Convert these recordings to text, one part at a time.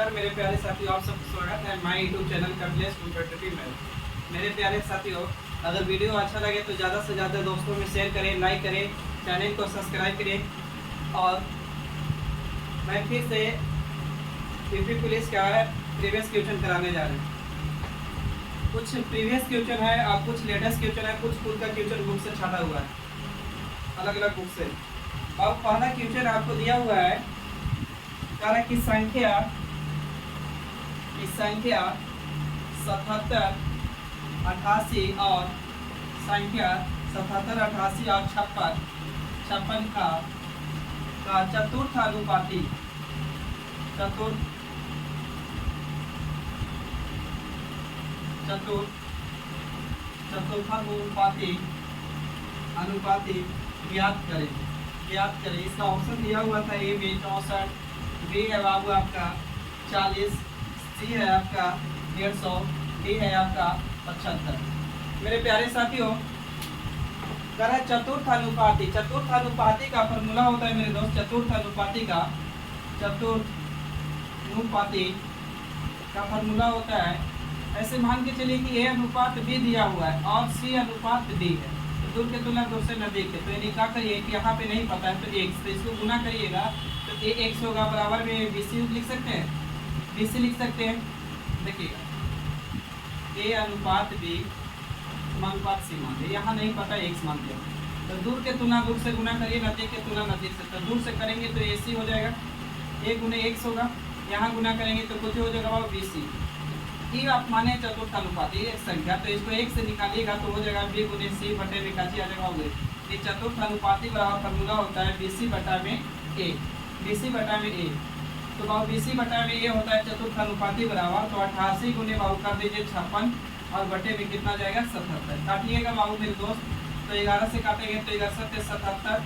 नमस्कार मेरे प्यारे साथियों, आप सबका स्वागत है my YouTube channel Kamlesh competitive math. मेरे प्यारे साथियों, अगर वीडियो अच्छा लगे तो ज़्यादा से ज़्यादा दोस्तों में शेयर करें, लाइक करें, चैनल को सब्सक्राइब करें। और मैं फिर से यूपी पुलिस का प्रीवियस क्वेश्चन कराने जा रहे हैं। कुछ प्रीवियस क्वेश्चन है और कुछ लेटेस्ट क्वेश्चन है, कुछ स्कूल का क्वेश्चन बुक से छाटा हुआ है, अलग अलग बुक से। अब पहला क्वेश्चन आपको दिया हुआ है, कह रहा है कि संख्या 77, 88 और संख्या 77, 88 और 56 का चतुर्थानुपाती अनुपाती ज्ञात करें। इसका ऑप्शन दिया हुआ था ए में 64, बी है बाबू आपका 40, सी है आपका 150, डी है आपका 75। मेरे प्यारे साथियों, कह रहा है चतुर्थानुपाती का फॉर्मूला होता है मेरे दोस्त। चतुर्थानुपाती का फॉर्मूला होता है, ऐसे मान के चलिए कि ए अनुपात बी दिया हुआ है और सी अनुपात डी है, तो दूर के तुलना दूर से नजदीक है। तो यानी क्या करिए कि यहाँ पे नहीं पता है तो एक, तो इसको गुना करिएगा तो ए x होगा, बराबर में बीसी लिख सकते हैं। देखिएगा ए अनुपात बी अनुपात सी मान लिया, यहाँ नहीं पता x मान लिया, तो दूर के तुलना दूर से गुना करिए, नजदीक के तुलना नजदीक से। तो दूर से करेंगे तो ए सी हो जाएगा, ए गुने x होगा, यहाँ गुना करेंगे तो कुछ हो जाएगा बी सी। ये आप माने चतुर्थानुपाती एक संख्या, तो इसको एक से निकालिएगा तो हो जाएगा बी गुने सी बटे में काची आ जाएगा हुए। ये चतुर्थानुपाती बराबर फॉर्मूला होता है बीसी बटा में ए। तो बाबू बीसी बटा में ए होता है चतुर्थानुपाती बराबर, तो 88 गुने बाबू कर दीजिए 56 और बटे में कितना जाएगा 77। काटिएगा बाबू मेरे दोस्त, तो 11 से काटेंगे तो 11 7 77,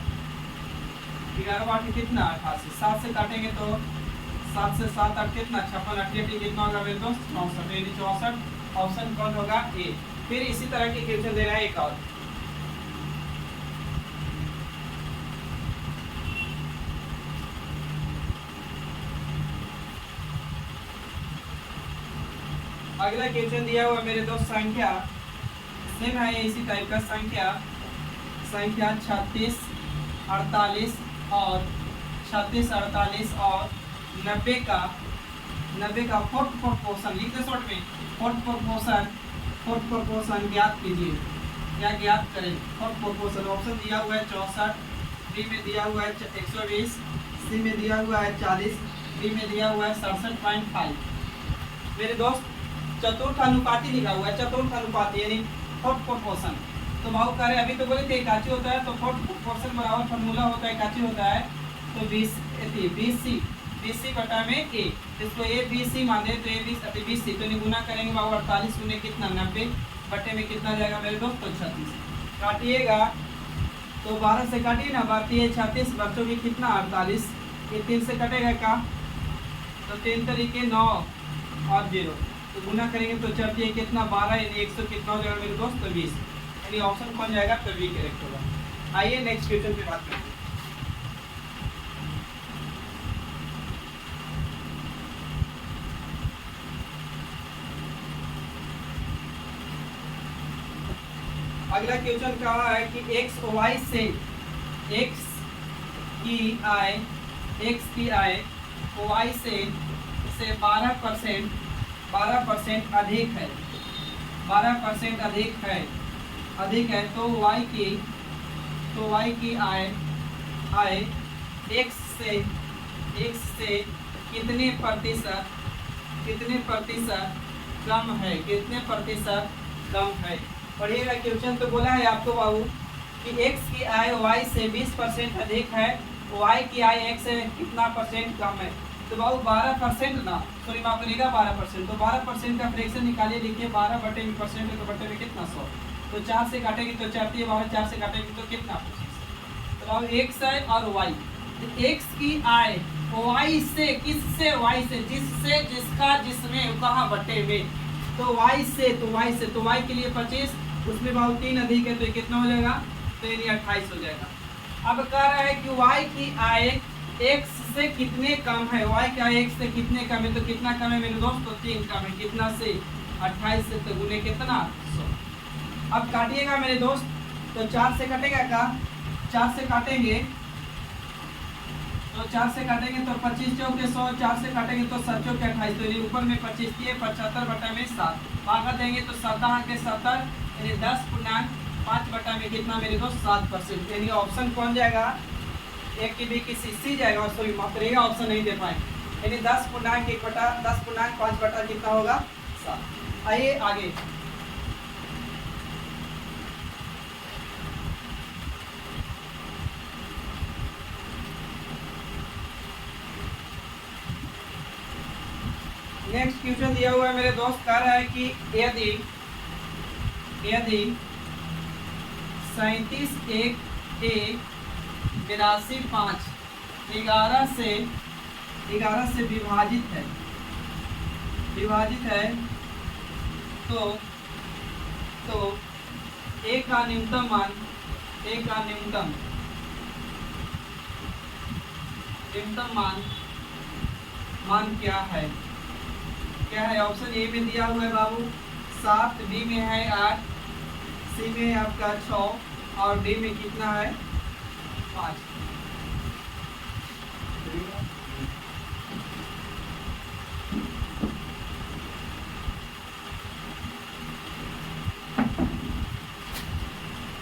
11 8 कितना 88, 7 से काटेंगे तो 7 से 7 8 कितना 56, 88 कितना होगा मेरे दोस्त 64, यानी 64। ऑप्शन कौन होगा ए। फिर इसी तरह के क्वेश्चन दे रहा है एक और। अगला क्वेश्चन दिया हुआ मेरे दोस्त, संख्या सेम है इसी टाइप का, संख्या 36, 48 और 90 का फोर्थ प्रोपोर्शन लिख दे शॉर्ट में। फोर्थ प्रोपोर्शन ज्ञात कीजिए या ज्ञात करें। फोर्थ प्रोपोर्शन ऑप्शन दिया हुआ है 64, बी में दिया हुआ है 120, सी में दिया हुआ है 40, डी में दिया हुआ है 67.5। मेरे दोस्त चतुर्थानुपाती लिखा हुआ है, चतुर्थानुपाती यानी फोर्थ प्रोपोर्शन। तो भाव कह रहे अभी तो बोले थे काची होता है, तो फोर्थ प्रोपोर्शन बराबर फॉर्मूला होता है काची होता है, तो बीसी बटा में ए। इसको ए बी सी मान दे तो ए बी सी, तो गुना करेंगे बाबू 48 गुने कितना 90 बटे में कितना जाएगा मेरे दोस्त तो 36। काटिएगा तो 12 से काटिए ना, 12 36 बच्चों की कितना 48, ये 3 से कटेगा का, तो 3 तरीके 9 और 0, तो गुना करेंगे तो चढ़ती है कितना 12, यानी 100 कितना हो जाएगा मेरे दोस्त तो 20, यानी ऑप्शन कौन जाएगा तो बी करेक्ट होगा। आइए नेक्स्ट क्वेश्चन पे बात करते हैं। अगला क्वेश्चन कहा है कि x की आय y से 12% अधिक है, 12% अधिक है, तो y की आय x से कितने प्रतिशत कम है। पढ़िएगा क्वेश्चन। तो बोला है आपको बाबू कि x की आय y से 20% अधिक है, y की आय x से कितना परसेंट कम है। तो बाबू 12% ना, सॉरी माफ करिएगा 12%, तो 12% का फ्रैक्शन निकालिए, लिखिए 12 बटे में परसेंट है तो बटे में कितना 100, तो 4 से काटेंगे तो चढ़ती है 12, 4 से काटेंगे तो कितना 25। तो बाबू x है और y, x की आय y से किससे, y से जिससे, जिसका, जिसमें, कहाँ बटे में, तो y से, तो y के लिए 25, उसमें बाबू 3 अधिक है तो ये कितना हो जाएगा, तो यानी 28 हो जाएगा। अब कह रहा है कि y की आय x से कितने कम है, y क्या है x से कितने कम है, तो कितना कम है मेरे दोस्त, तो 3 कम है, कितना से 28 से, तो गुने कितना 100। अब काटिएगा मेरे दोस्त, तो 4 से कटेगा का, 4 से काटेंगे तो 4 से काटेंगे तो 25 चौके 100, 4 से काटेंगे तो 7 चौके 28, तो यानी ऊपर में 25 दिए, 75 बटा में 7, आगे देंगे तो 7 के 70, यानी 10.5 बटा में कितना मेरे दोस्त 7%, यानी ऑप्शन कौन जाएगा, एक की भी किसी सी जाएगा, और सॉरी माफ करिएगा ऑप्शन नहीं दे पाए, यानी 10.1 बटा 10.5 बटा कितना होगा 7। आइए आगे, नेक्स्ट क्वेश्चन दिया हुआ है मेरे दोस्त, कह रहा है कि यदि 37 1 1 82 5 11 से विभाजित है तो ए का न्यूनतम मान क्या है, ऑप्शन ए में दिया हुआ है बाबू 7, बी में है 8, सी में है आपका 6 और डी में कितना है 5।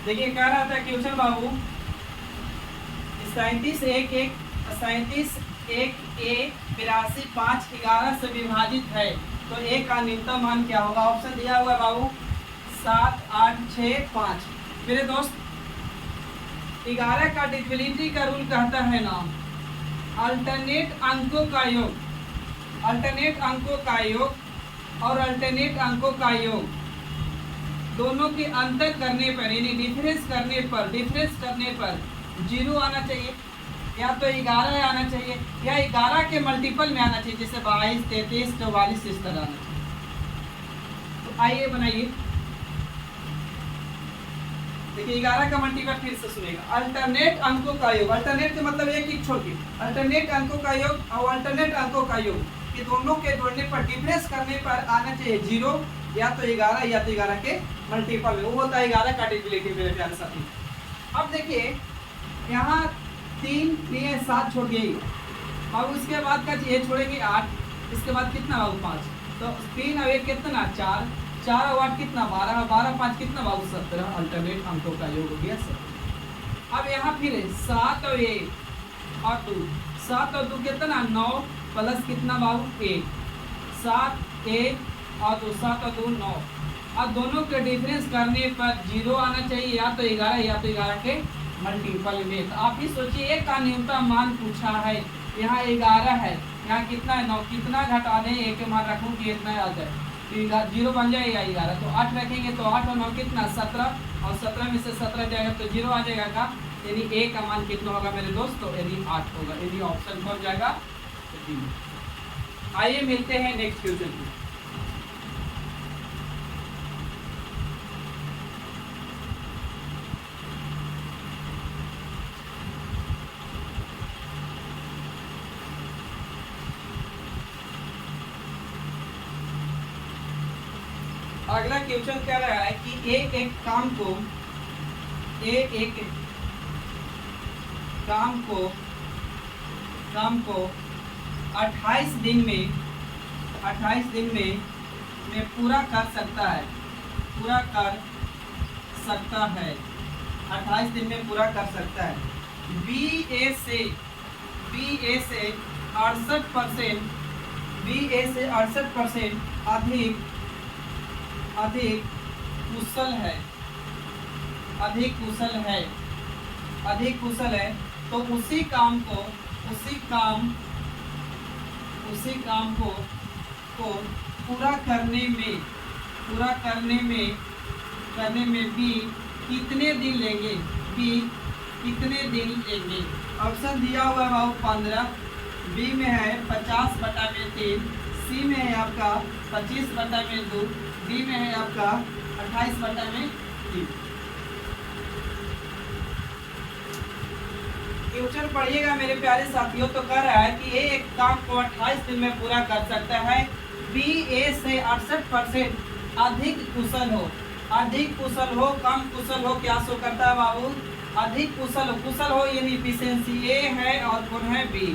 देखिए कह रहा था क्वेश्चन बाबू 37 1 1 82 5 11 से विभाजित है तो ए का न्यूनतम मान क्या होगा, ऑप्शन दिया हुआ है बाबू 7 8 6 5। मेरे दोस्त 11 का डिविजिबिलिटी का रूल कहता है ना अल्टरनेट अंकों का योग, और अल्टरनेट अंकों का योग दोनों के अंतर करने पर यानी डिफरेंस करने पर 0 आना चाहिए, या तो 11 आना चाहिए या 11 के मल्टीपल में आना चाहिए, जैसे 22 33 44 इस तरह आना चाहिए। तो आइए बनाइए, देखिए 11 का मल्टीपल फिर से सुनेगा, अल्टरनेट अंकों का योग, अल्टरनेट का मतलब एक छोड़ के अल्टरनेट अंकों का योग और अल्टरनेट अंकों का योग ये दोनों के जोड़ने पर डिफरेंस करने पर आना चाहिए 0, या तो 11 या तो 11 के मल्टीपल में, वो होता है 11 का डिविजिबिलिटी मेरे प्यारे साथी। अब देखिए यहाँ 3 लिए 7 छोड़ गई, और उसके बाद का ये छोड़ेंगे 8, इसके बाद कितना बाबू 5, तो 3 और 1 कितना 4, 4 और 8 कितना 12, 12 5 कितना बाबू 17, अल्टरनेट अंकों का योग हो गया 17। अब यहाँ फिर 7 और 1 और 2, 7 और 2 कितना 9 प्लस कितना बाबू 1, 7 1 और 2, 7 और 2 9। अब दोनों के डिफरेंस करने पर 0 आना चाहिए, या तो 11 या तो 11 के मल्टीपल में। तो आप ही सोचिए एक का न्यूनतम मान पूछा है, यहाँ 11 है, यहाँ कितना है 9, कितना घटा दें एक के मान रखूँगी इतना आ जाए, तो 0 बन जाएगा 11, तो 8 रखेंगे तो 8 और 9 कितना 17, और 17 में से 17 जाएगा तो 0 आ जाएगा का, यानी ए का मान कितना होगा मेरे दोस्त, तो यदि 8 होगा, यदि ऑप्शन कौन जाएगा तो डी। आइए मिलते हैं नेक्स्ट क्वेश्चन में। अगला क्वेश्चन क्या रहा है कि एक काम को 28 दिन में पूरा कर सकता है, 28 दिन में पूरा कर सकता है। बी ए से 68% अधिक कुशल है, तो उसी काम को पूरा करने में बी कितने दिन लेंगे, ऑप्शन दिया हुआ है बाबू 15, बी में है 50 बटा में 3, सी में है आपका 25 बटा में 2, डी में है आपका 28 बटा में 3। क्वेश्चन पढ़िएगा मेरे प्यारे साथियों। तो कह रहा है कि ए एक काम को 28 दिन में पूरा कर सकता है, बी ए से 68% अधिक कुशल हो। अधिक कुशल हो, कम कुशल हो, क्या शो करता है बाबू? अधिक कुशल हो। कुशल हो यानी इफिशिएंसी ए है और कौन है? बी।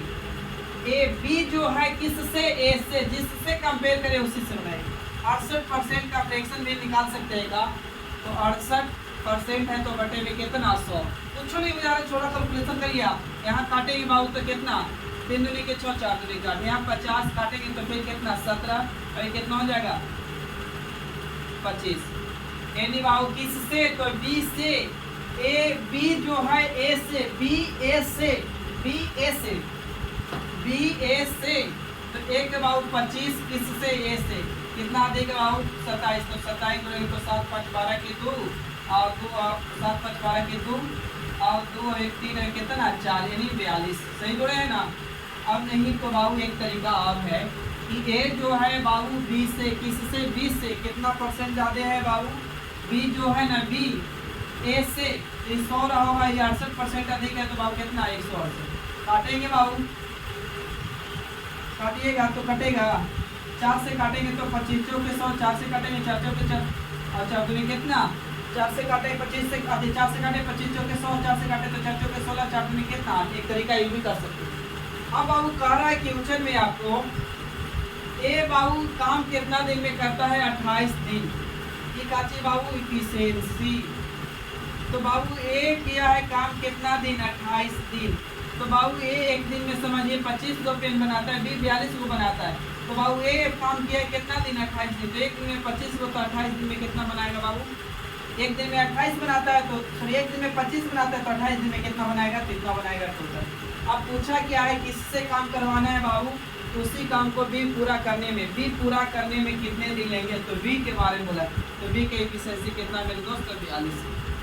ए बी जो है किससे? ए से। जिससे कंपेयर करें उसी से बनाएंगे। 68% का फ्रैक्शन भी निकाल सकते हैं का? तो 68% है तो बटे में कितना? 100। कुछ नहीं बजा रहे, छोटा कैलकुलेशन करिए आप। यहाँ काटेंगे बाबू तो कितना? 3 दूनी के 6, 4 दूनी का, यहाँ 50 काटेंगे तो फिर कितना? 17। और कितना हो जाएगा? 25। यानी बाबू किससे? तो बी से। ए बी जो है ए से, बी ए से, बी ए से, बी ए से। तो एक बाबू 25 किससे? ए से। कितना देगा बाबू? 27। तो 27 बोलेंगे तो 7 5 12 की 2 और 2 और 7 5 12 की 2 और 2 और 1 3 और कितना? 4 यानी 42। सही जोड़े हैं ना? अब नहीं तो बाबू एक तरीका और है कि ए जो है बाबू बी से, किससे? बी से। कितना परसेंट ज़्यादा है बाबू? बी जो है ना, बी ए से 100 रहा होगा, ये 68% अधिक है तो बाबू कितना? 168। काटेंगे बाबू, काटिएगा तो कटेगा। 4 से काटेंगे तो 25 के 100, 4 से काटेंगे 4 के 4 और 4 दूनी कितना? 4 से काटे 25 से, 4 से काटे 25 के 100, 4 से काटे तो 4 के 16, 4 दूनी कितना? 8। एक तरीका ये भी कर सकते हैं। अब बाबू कह रहा है क्वेश्चन में आपको ए बाबू काम कितना दिन में करता है? 28 दिन। ये का चीज बाबू? इफिशिएंसी। तो बाबू ए किया है काम कितना दिन? 28 दिन। तो बाबू ए एक दिन में समझिए 25 गो पेन बनाता है, बी 42 गो बनाता है। तो बाबू ए काम किया है कितना दिन? 28 दिन। तो एक दिन में 25 गो, तो 28 दिन में कितना बनाएगा बाबू? एक दिन में 28 बनाता है तो सॉरी, एक दिन में 25 बनाता है तो 28 दिन में कितना बनाएगा? तो इतना बनाएगा टोटल। अब पूछा क्या है, किससे काम करवाना है बाबू? उसी काम को बी पूरा करने में, बी पूरा करने में कितने दिन लेंगे? तो बी के बारे में बोला। तो बी के एफिशिएंसी कितना मेरे दोस्त? 42।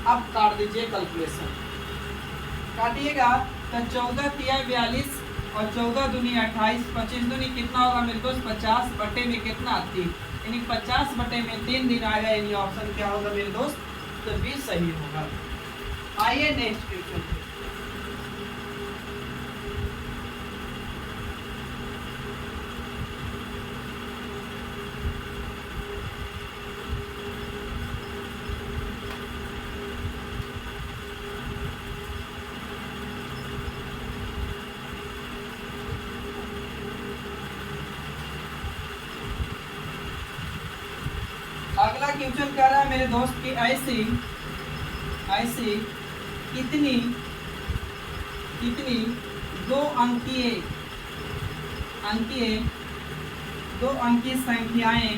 अब काट दीजिए कैलकुलेशन, काटिएगा तो 14 तिया 42 और 14 दूनी 28, 25 दूनी कितना होगा मेरे दोस्त? 50 बटे में कितना? 3। यानी 50 बटे में 3 दिन आएगा। यानी ऑप्शन क्या होगा मेरे दोस्त? तो बी सही होगा। आइए नेक्स्ट क्वेश्चन। अगला क्वेश्चन कह रहा है मेरे दोस्त कि ऐसी ऐसी कितनी कितनी 2 अंकीय संख्याएं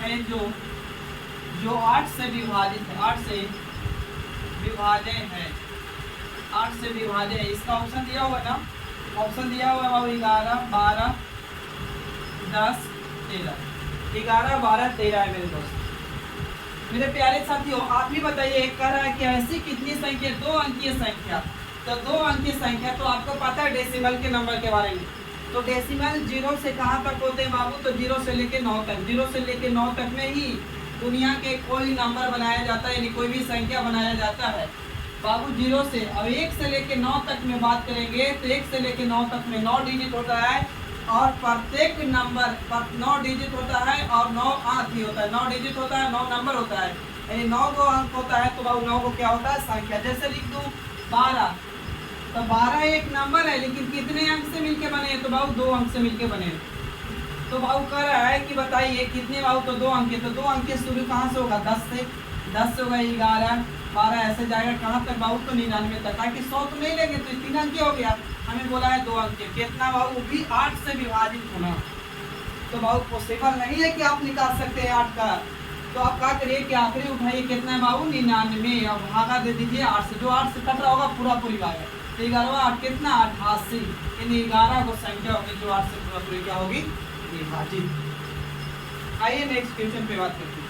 है जो 8 से विभाजित है, 8 से विभाज्य है। इसका ऑप्शन दिया हुआ ना, ऑप्शन दिया हुआ है बाबू 11 12 10 13। 11 12 13 है मेरे दोस्त। मेरे प्यारे साथियों आप भी बताइए, एक कह रहा है कि ऐसी कितनी संख्या? 2 अंकीय संख्या। तो 2 अंकीय संख्या तो आपको पता है डेसिमल के नंबर के बारे में। तो डेसिमल 0 से कहाँ तक होते हैं बाबू? तो 0 से लेके 9 तक। 0 से लेके 9 तक में ही दुनिया के कोई नंबर बनाया जाता है, यानी कोई भी संख्या बनाया जाता है बाबू 0 से। अब 1 से लेके 9 तक में बात करेंगे तो 1 से लेके 9 तक में 9 डिजिट होता है और प्रत्येक नंबर पर 9 डिजिट होता है और 9 अंक ही होता है। 9 डिजिट होता है, 9 नंबर होता है, यानी 9 गो अंक होता है। तो बाबू 9 को क्या होता है? संख्या। जैसे लिख दूँ 12, तो 12 एक नंबर है लेकिन कितने अंक से मिलके बने? तो बाबू 2 अंक से मिलके बने। तो बाबू कह रहा है कि बताइए कितने बाबू? तो 2 अंक। तो 2 अंक के शुरू कहाँ से होगा? 10 से। 10 से होगा 11 12 ऐसे जाएगा कहाँ तक बाबू? तो 99 तक। ताकि 100 तो नहीं लेंगे तो 3 अंक हो गया। हमें बोला है 2 अंक। कितना बाबू? भी 8 से विभाजित होना। तो बाबू पॉसिबल नहीं है कि आप निकाल सकते हैं 8 का। तो आप क्या करिए कि आखिरी उठाइए, कितना है बाबू? 99। अब भागा दे दीजिए 8 से। जो 8 से कट रहा होगा पूरा पूरी भागा। तो 11 8 कितना? 88। यानी 11 को संख्या होगी जो 8 से पूरा पूरी क्या होगी? विभाजित। आइए नेक्स्ट क्वेश्चन पे बात करते हैं।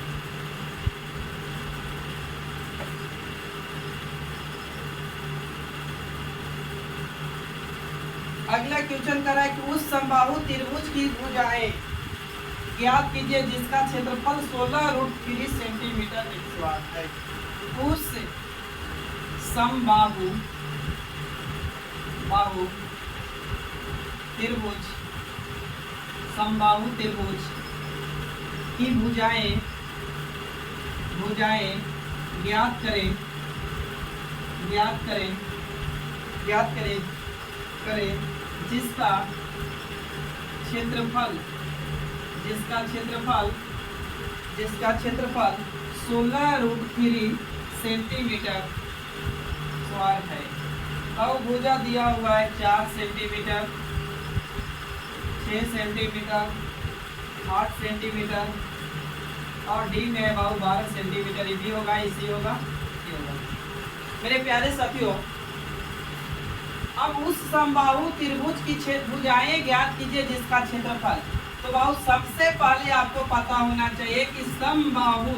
अगला क्वेश्चन कर रहा है कि उस समबाहु त्रिभुज की भुजाएं ज्ञात कीजिए जिसका क्षेत्रफल 16√3 सेंटीमीटर स्क्वायर है। उस समबाहु त्रिभुज की भुजाएं ज्ञात करें जिसका क्षेत्रफल 16√3 सेंटीमीटर स्क्वायर है। अब भुजा दिया हुआ है 4 सेंटीमीटर, 6 सेंटीमीटर, 8 सेंटीमीटर और डी में है बाबू 12 सेंटीमीटर। ये भी होगा, इसी होगा, ये होगा। मेरे प्यारे साथियों, अब उस समबाहु त्रिभुज की भुजाएं ज्ञात कीजिए जिसका क्षेत्रफल। तो बाबू सबसे पहले आपको पता होना चाहिए कि समबाहु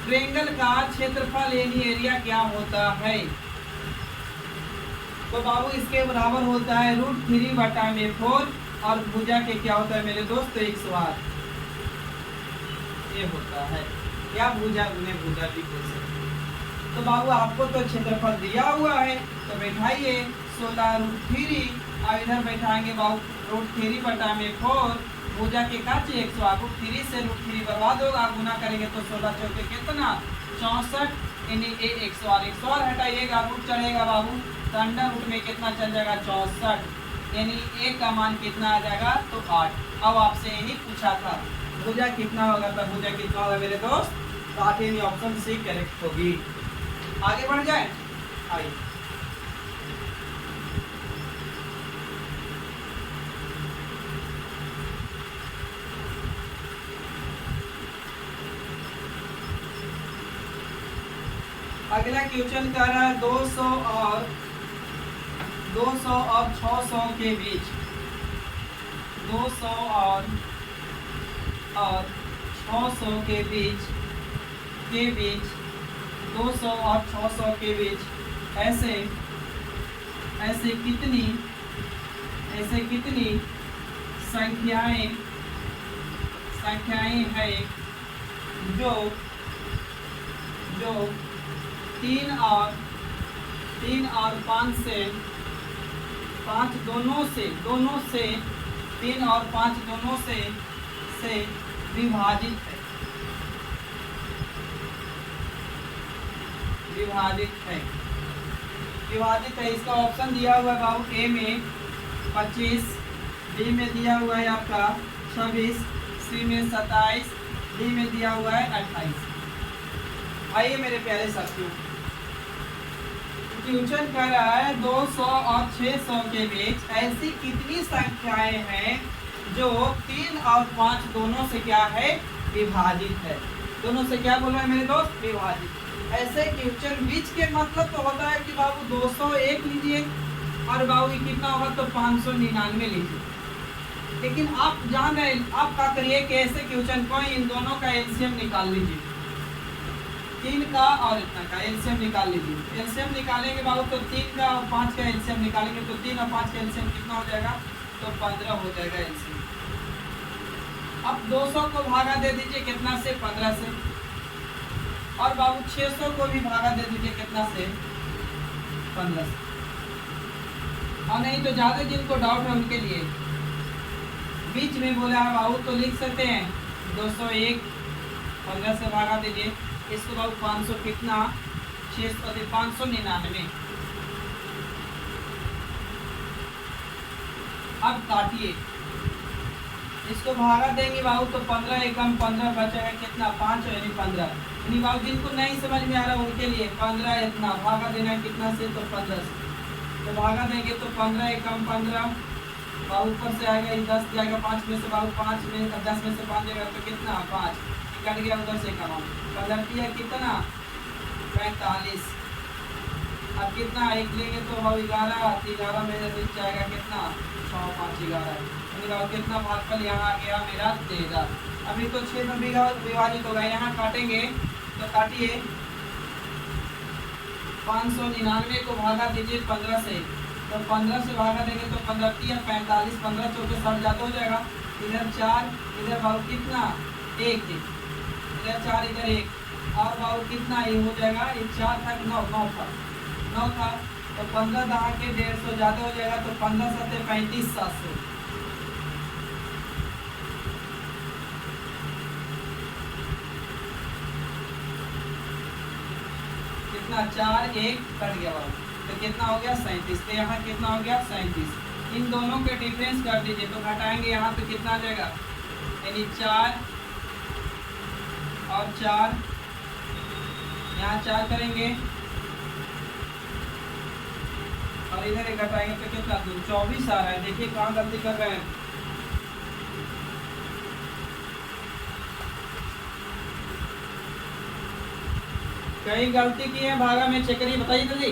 ट्रायंगल का क्षेत्रफल यानी एरिया क्या होता है। तो बाबू इसके बराबर होता है √3/4 और भुजा के क्या होता है मेरे दोस्त 108 ये होता है, या भुजा भी बोल सकते। तो बाबू आपको तो क्षेत्रफल दिया हुआ है, तो बैठाइए 16√3 और इधर बैठाएंगे बाबू √3/4 भुजा के का 108 √3 से √3 बर्बाद होगा, गुना करेंगे तो 16 चौके कितना 64 यानी 108 हटाइएगा, रूट चढ़ेगा बाबू तो अंडर रूट में कितना चल जाएगा 64 यानी a का मान कितना आ जाएगा तो 8। अब आपसे यही पूछा था भुजा कितना होगा, तब भुजा कितना होगा मेरे दोस्त, तो 8 यानी ऑप्शन सी करेक्ट होगी। आगे बढ़ जाए, आइए अगला क्वेश्चन कर रहा है 200 और 600 के बीच, 200 और 600 के बीच 200 और 600 के बीच ऐसे कितनी संख्याएं हैं जो 3 और 5 से 5 दोनों से 3 और 5 दोनों से विभाजित है। इसका ऑप्शन दिया हुआ है बाबू ए में 25, बी में दिया हुआ है आपका 26, सी में 27, डी में दिया हुआ है 28। आइए मेरे प्यारे साथियों, क्वेश्चन कर रहा है 200 और 600 के बीच ऐसी कितनी संख्याएं हैं जो 3 और 5 दोनों से क्या है विभाजित है। दोनों से क्या बोल रहा है मेरे दोस्त, विभाजित। ऐसे क्वेश्चन बीच के मतलब तो होता है कि बाबू 201 लीजिए और बाबू ये कितना होगा तो 599 लीजिए। लेकिन आप जान रहे हैं, आप क्या करिए कि ऐसे क्वेश्चन को इन दोनों का एलसीएम निकाल लीजिए, 3 का और इतना का एलसीएम निकाल लीजिए। एलसीएम निकालेंगे बाबू तो 3 का और 5 का एलसीएम निकालेंगे तो 3 और 5 का एलसीएम कितना हो जाएगा तो 15 हो जाएगा एलसीएम। अब 200 को भागा दे दीजिए कितना से 15 से, और बाबू 600 को भी भागा दे दीजिए कितना से 15 से। और नहीं तो ज़्यादा जिनको डाउट है उनके लिए बीच में बोला है बाबू तो लिख सकते हैं 201 15 से भागा दीजिए, इसको बाबू 500 कितना 600 599। अब काटिए, इसको भागा देंगे बाबू तो 15 एकम 15 बचेगा कितना 5 यानी 15। यानी बाबू जिनको नहीं समझ में आ रहा उनके लिए 15 इतना भागा देना है कितना से तो 15 से, तो भागा देंगे तो 15 एकम 15 बाबू ऊपर से आएगा 10 जाएगा 5 में से बाबू 5 में 10 में से 5 जाएगा तो कितना 5 कट गया उधर से कम 15 कितना 45। अब कितना एक लेंगे तो बाबू 11 में से जाएगा कितना 6 5 11 कितना भागफल यहाँ आ गया मेरा 13। अभी तो 6 में विभाजित होगा, यहाँ काटेंगे तो काटिए 599 को भागा दीजिए 15 से तो 15 से भागा देंगे तो 15 या 45, 15 चौके 60 जाते हो जाएगा। इधर 4, इधर बाबू कितना 1, इधर 4, इधर 1, और बाबू कितना ये हो जाएगा, ये 4 था 9 था, तो 15 दहा के 150 ज़्यादा हो जाएगा, तो 15 7 35 700। कितना 4 1 कट गया बाबू, तो कितना हो गया 37। तो यहाँ कितना हो गया 37। इन दोनों के डिफरेंस कर दीजिए, तो घटाएंगे यहाँ तो कितना आ जाएगा, यानी 4 और 4, यहाँ 4 करेंगे और इधर एक घटाएंगे तो कितना 24 आ रहा है। देखिए कहाँ गलती कर रहे हैं। कहीं गलती की है भागा में, चेक करिए, बताइए जल्दी।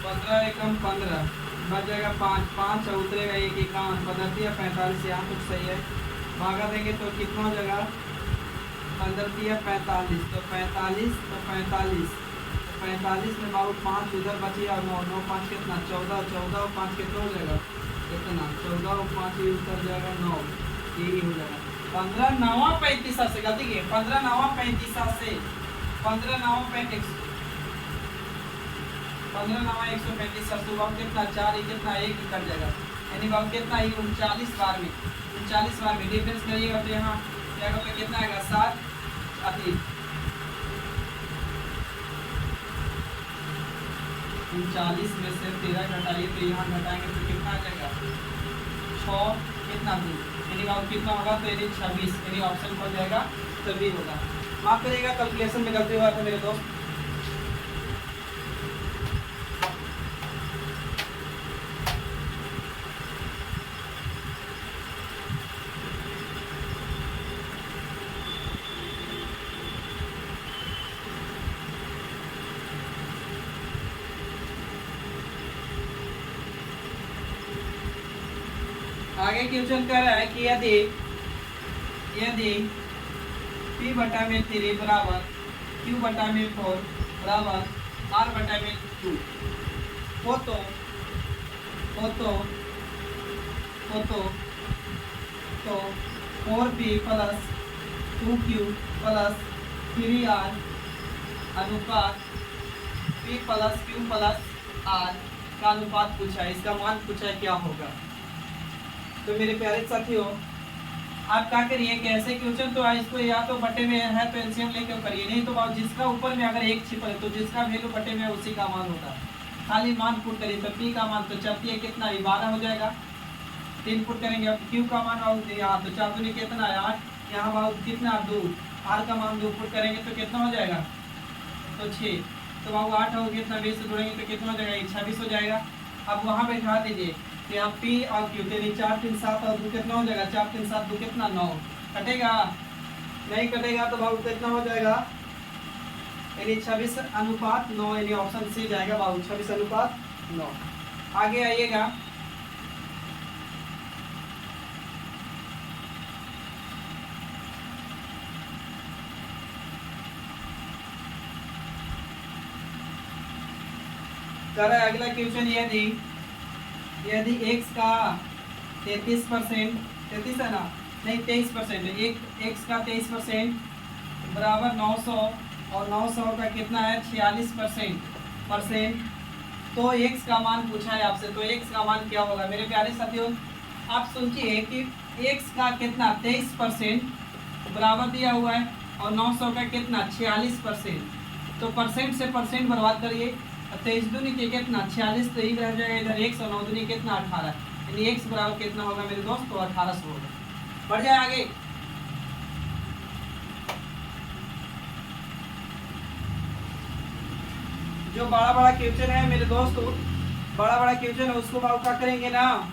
पंद्रह एकम 15 बच जाएगा 5, 5 और उतरेगा 1, 51, 15 या 45, यहाँ कुछ सही है। भागा देंगे तो कितना हो जाएगा 15 या 45, तो 45, तो 45 में बाबू 5 उधर बची और 9, 9 5 कितना 14, 14 और 5 कितना हो जाएगा, कितना 14 और 5 ये उतर जाएगा 9, यही हो जाएगा 15 9 35 से। गलती की 15 9 35 से, 15 9 35, 15 9 135 700 बाबू कितना 4, ये कितना 1 कट जाएगा, यानी बाबू कितना ये 39 बार में, 39 बार में डिफरेंस करिएगा तो यहाँ क्या होगा, कितना आएगा 7 अति 39 में से 13 घटाइए तो यहाँ घटाएंगे तो कितना आ जाएगा 6, कितना 2, यानी बाबू कितना होगा, तो यानी 26, यानी ऑप्शन हो जाएगा तभी होगा। माफ करिएगा कैलकुलेशन में गलती हुआ था मेरे दोस्त। आगे क्वेश्चन कह रहा है कि यदि P बटा में 3 बराबर Q बटा में 4 बराबर R बटा में 2 हो तो 4P plus 2Q plus 3R अनुपात P plus Q plus R का अनुपात पूछा है, इसका मान पूछा है क्या होगा। तो मेरे प्यारे साथियों आप क्या करिए कि ऐसे क्वेश्चन तो इसको या तो बटे में है तो एलसीएम लेके करिए, नहीं तो जिसका ऊपर में अगर 1 छिपा है तो जिसका वैल्यू बटे में उसी का मान होगा। खाली मान पुट करिए तो P का मान तो 4 कितना 12 हो जाएगा, 3 पुट करेंगे। अब Q का मान बाबू यहाँ तो 4 दूनी कितना है 8, यहाँ बाबू कितना 2, R का मान 2 पुट करेंगे तो कितना हो जाएगा, तो 6, तो बाबू 8 हो कितना 20 से जोड़ेंगे तो कितना हो जाएगा 26 हो जाएगा। अब वहाँ बैठा दीजिए तो यहाँ P और Q यानी 4 3 7 और 2 कितना हो जाएगा, 4 3 7 2 कितना 9, कटेगा नहीं कटेगा तो बाबू कितना हो जाएगा, यानी 26 अनुपात 9, यानी ऑप्शन सी जाएगा बाबू 26 अनुपात 9। आगे आइएगा कर रहा है अगला क्वेश्चन, यदि x का 33%, 33 है ना, नहीं 23% है, x का 23% बराबर 900 और 900 का कितना है 46%, तो x का मान पूछा है आपसे, तो x का मान क्या होगा। मेरे प्यारे साथियों आप सोचिए कि x का कितना 23% बराबर दिया हुआ है और 900 का कितना 46%, तो परसेंट से परसेंट बर्बाद करिए, 23 दूनी के कितना 46, तो ये रह जाएगा इधर x और 9 दूनी कितना 18, यानी x बराबर कितना होगा मेरे दोस्त, तो 1800 होगा। बढ़ जाए आगे। जो बड़ा बड़ा क्वेश्चन है मेरे दोस्त, बड़ा क्वेश्चन है उसको बाबू क्या करेंगे ना,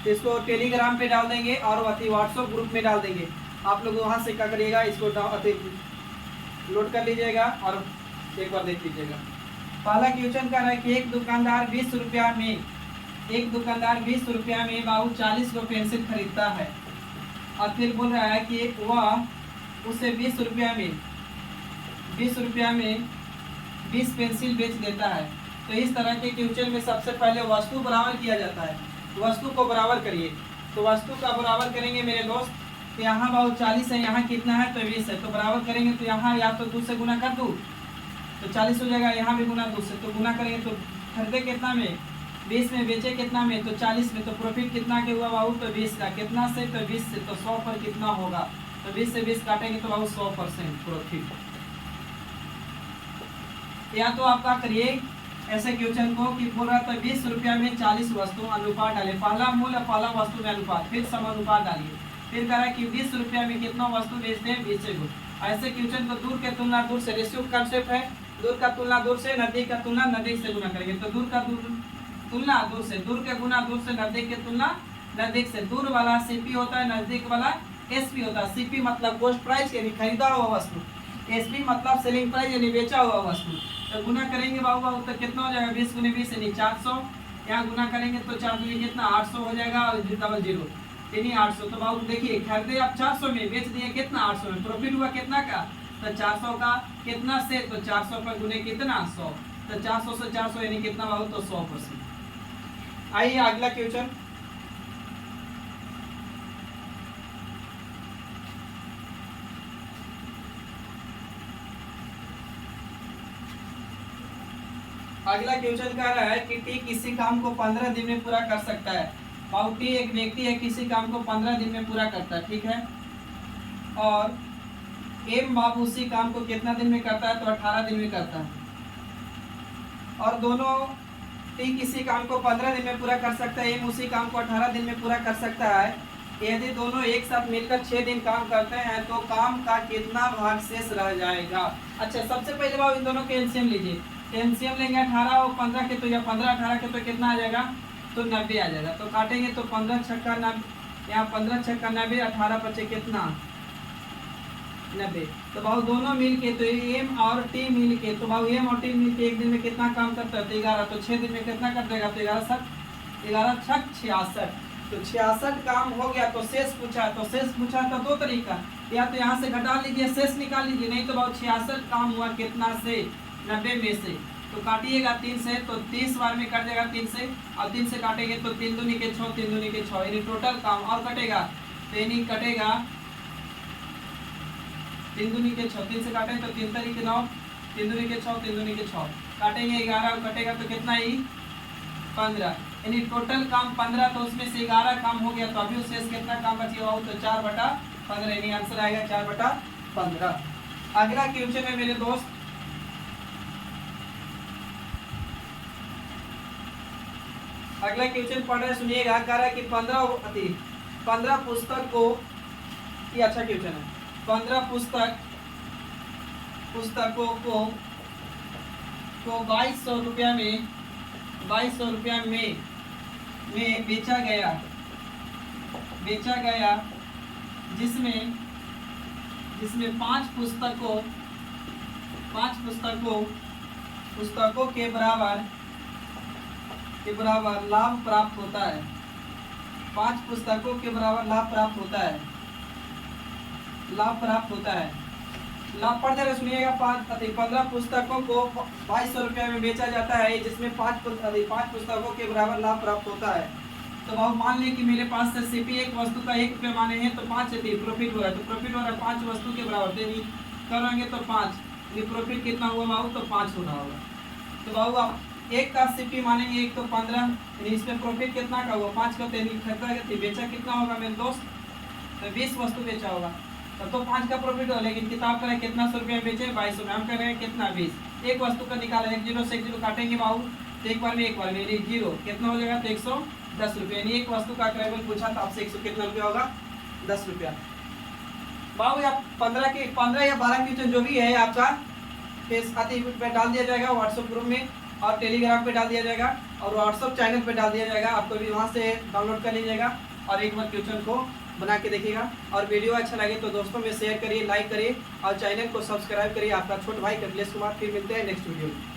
इसको टेलीग्राम पे डाल देंगे और व्हाट्सएप ग्रुप में डाल देंगे। आप लोग वहाँ से क्या करिएगा, इसको लोड कर लीजिएगा और एक बार देख लीजिएगा। पहला क्वेश्चन कर रहा है कि एक दुकानदार 20 रुपया में बाबू 40 को पेंसिल खरीदता है, और फिर बोल रहा है कि वह उसे 20 रुपया में 20 पेंसिल बेच देता है। तो इस तरह के क्वेश्चन में सबसे पहले वस्तु बराबर किया जाता है। वस्तु को बराबर करिए। तो वस्तु का बराबर करेंगे मेरे दोस्त, तो यहाँ बाबू 40 है, यहाँ कितना है तो 20 है। तो बराबर करेंगे तो यहाँ या तो 2 से गुना कर दूँ तो 40 हो जाएगा, यहाँ भी गुना 2 से, तो गुना करेंगे तो खरीदे कितना में 20 में, बेचे कितना में तो 40 में। तो प्रॉफिट कितना के हुआ बाबू तो 20 का, कितना से तो 20 से, तो 100 पर कितना होगा तो 20 से 20 काटेंगे तो बाबू 100% प्रॉफिट। या तो आप क्या करिए ऐसे क्वेश्चन को कि बोल रहा था 20 रुपया में 40 वस्तु अनुपात डाले, पहला मूल्य पहला वस्तु में अनुपात, फिर समानुपात डालिए। फिर कह रहा है कि 20 रुपया में कितना वस्तु बेचते हैं 20 से गुण। ऐसे क्वेश्चन को दूर के तुलना दूर से, रेशियो कंसेप्ट है, दूर का तुलना दूर से, नजदीक का तुलना नजदीक से गुना करेंगे। तो दूर का तुलना दूर से, दूर के गुना दूर से, नजदीक के तुलना नजदीक से। दूर वाला सीपी होता है, नजदीक वाला एसपी होता है। सीपी मतलब कॉस्ट प्राइस यानी खरीदा हुआ वस्तु, एसपी मतलब सेलिंग प्राइस यानी बेचा हुआ वस्तु। तो गुना करेंगे बाबू तो कितना हो जाएगा 20 गुने 20 यानी 400। यहाँ गुना करेंगे तो 4 गुने कितना 800 हो जाएगा और डबल जीरो यानी 800। तो बाबू देखिए खरीदे आप 400 में, बेच दिए कितना 800 में, प्रॉफिट हुआ कितना का तो 400 का, कितना से तो 400 पर गुने कितना 100, तो 400 से 400 यानी कितना बाबू तो 100%। आइए अगला क्वेश्चन। अगला क्वेश्चन कह रहा है कि टी किसी काम को 15 दिन में पूरा कर सकता है। बाबू टी एक व्यक्ति है, किसी काम को 15 दिन में पूरा करता है, ठीक है। और एम बाबू उसी काम को कितना दिन में करता है तो 18 दिन में करता है। और दोनों टी किसी काम को 15 दिन में पूरा कर सकता है, एम उसी काम को 18 दिन में पूरा कर सकता है। यदि दोनों एक साथ मिलकर 6 दिन काम करते हैं तो काम का कितना भाग शेष रह जाएगा। अच्छा सबसे पहले बाबू इन दोनों के एलसीएम लीजिए। एलसीएम लेंगे 18 और 15 के तो, या 15 18 के तो कितना आ जाएगा तो 90 आ जाएगा। तो काटेंगे तो 15 छक्का 90, यहाँ 15 छक्का 90, 18 बचे कितना 90। तो भाव दोनों मिल के तो एम और टी मिल के, तो भाव एम और टी मिल के एक दिन में कितना काम करता है तो 11। तो 6 दिन में कितना कर देगा तो 11 छक 66। तो 66 काम हो गया। तो शेष पूछा, तो शेष पूछा तो दो तरीका, या तो यहाँ से घटा लीजिए शेष निकाल लीजिए, नहीं तो भाव 66 काम हुआ कितना से 90 में से। तो काटिएगा 3 से तो 30 बार में कट जाएगा 3 से, और 3 से काटेंगे तो 3 दूनी के 6, 3 दूनी के 6 यानी टोटल काम और कटेगा तो यानी कटेगा 3 दूनी के 6, 3 से काटेंगे तो 3 तारीख के 9, 3 दूनी के 6, 3 दूनी के 6 काटेंगे 11 और कटेगा तो कितना ही 15 यानी टोटल काम 15। तो उसमें से 11 काम हो गया। तो अभी शेष कितना काम बचिए तो 4/15 यानी आंसर आएगा 4/15। अगला क्वेश्चन है मेरे दोस्त, अगला क्वेश्चन पढ़ रहे सुनिएगा। कह रहा है कि 15 पुस्तक को, ये अच्छा क्वेश्चन है, 15 पुस्तकों को 2200 रुपया में बेचा गया, जिसमें 5 पुस्तकों के बराबर लाभ प्राप्त होता है। 5 पुस्तकों के बराबर लाभ प्राप्त होता है। लाभ पढ़ जरा सुनिएगा। 15 पुस्तकों को 2200 रुपया में बेचा जाता है, जिसमें 5 पुस्तकों के बराबर लाभ प्राप्त होता है। तो भाव मान लें कि मेरे पास से सीपी एक वस्तु का 1 रुपया माने हैं तो 5 प्रॉफिट हुआ है। तो प्रॉफिट हो रहा है 5 वस्तु के बराबर, देनी करेंगे तो 5, ये प्रॉफिट कितना हुआ बाबू तो 5 हो रहा होगा। तो बाबू आप एक का सीपी मानेंगे, एक तो 15, इसमें प्रॉफिट कितना का हुआ 5 का, खरीदा बेचा कितना होगा मेरे दोस्त तो 20 वस्तु बेचा होगा, तब तो 5 का प्रॉफिट हो। लेकिन किताब का कितना 100 रुपया बेचे 2200 में, हम कह रहे हैं कितना 20। एक वस्तु का निकाला, 1 0 से 1 0 काटेंगे बाबू तो एक बार में 0 कितना हो जाएगा तो 110 रुपया। यानी एक वस्तु का क्रय पूछा तो आपसे 100 कितना रुपया होगा 10 रुपया। बाबू आप 15 या 12 क्वेश्चन जो भी है आपका पे डाल दिया जाएगा व्हाट्सएप ग्रुप में, और टेलीग्राम पे डाल दिया जाएगा, और व्हाट्सएप चैनल पे डाल दिया जाएगा। आपको भी वहाँ से डाउनलोड कर लीजिएगा और एक बार क्वेश्चन को बना के देखिएगा। और वीडियो अच्छा लगे तो दोस्तों में शेयर करिए, लाइक करिए और चैनल को सब्सक्राइब करिए। आपका छोटा भाई कमलेश कुमार, फिर मिलते हैं नेक्स्ट वीडियो में।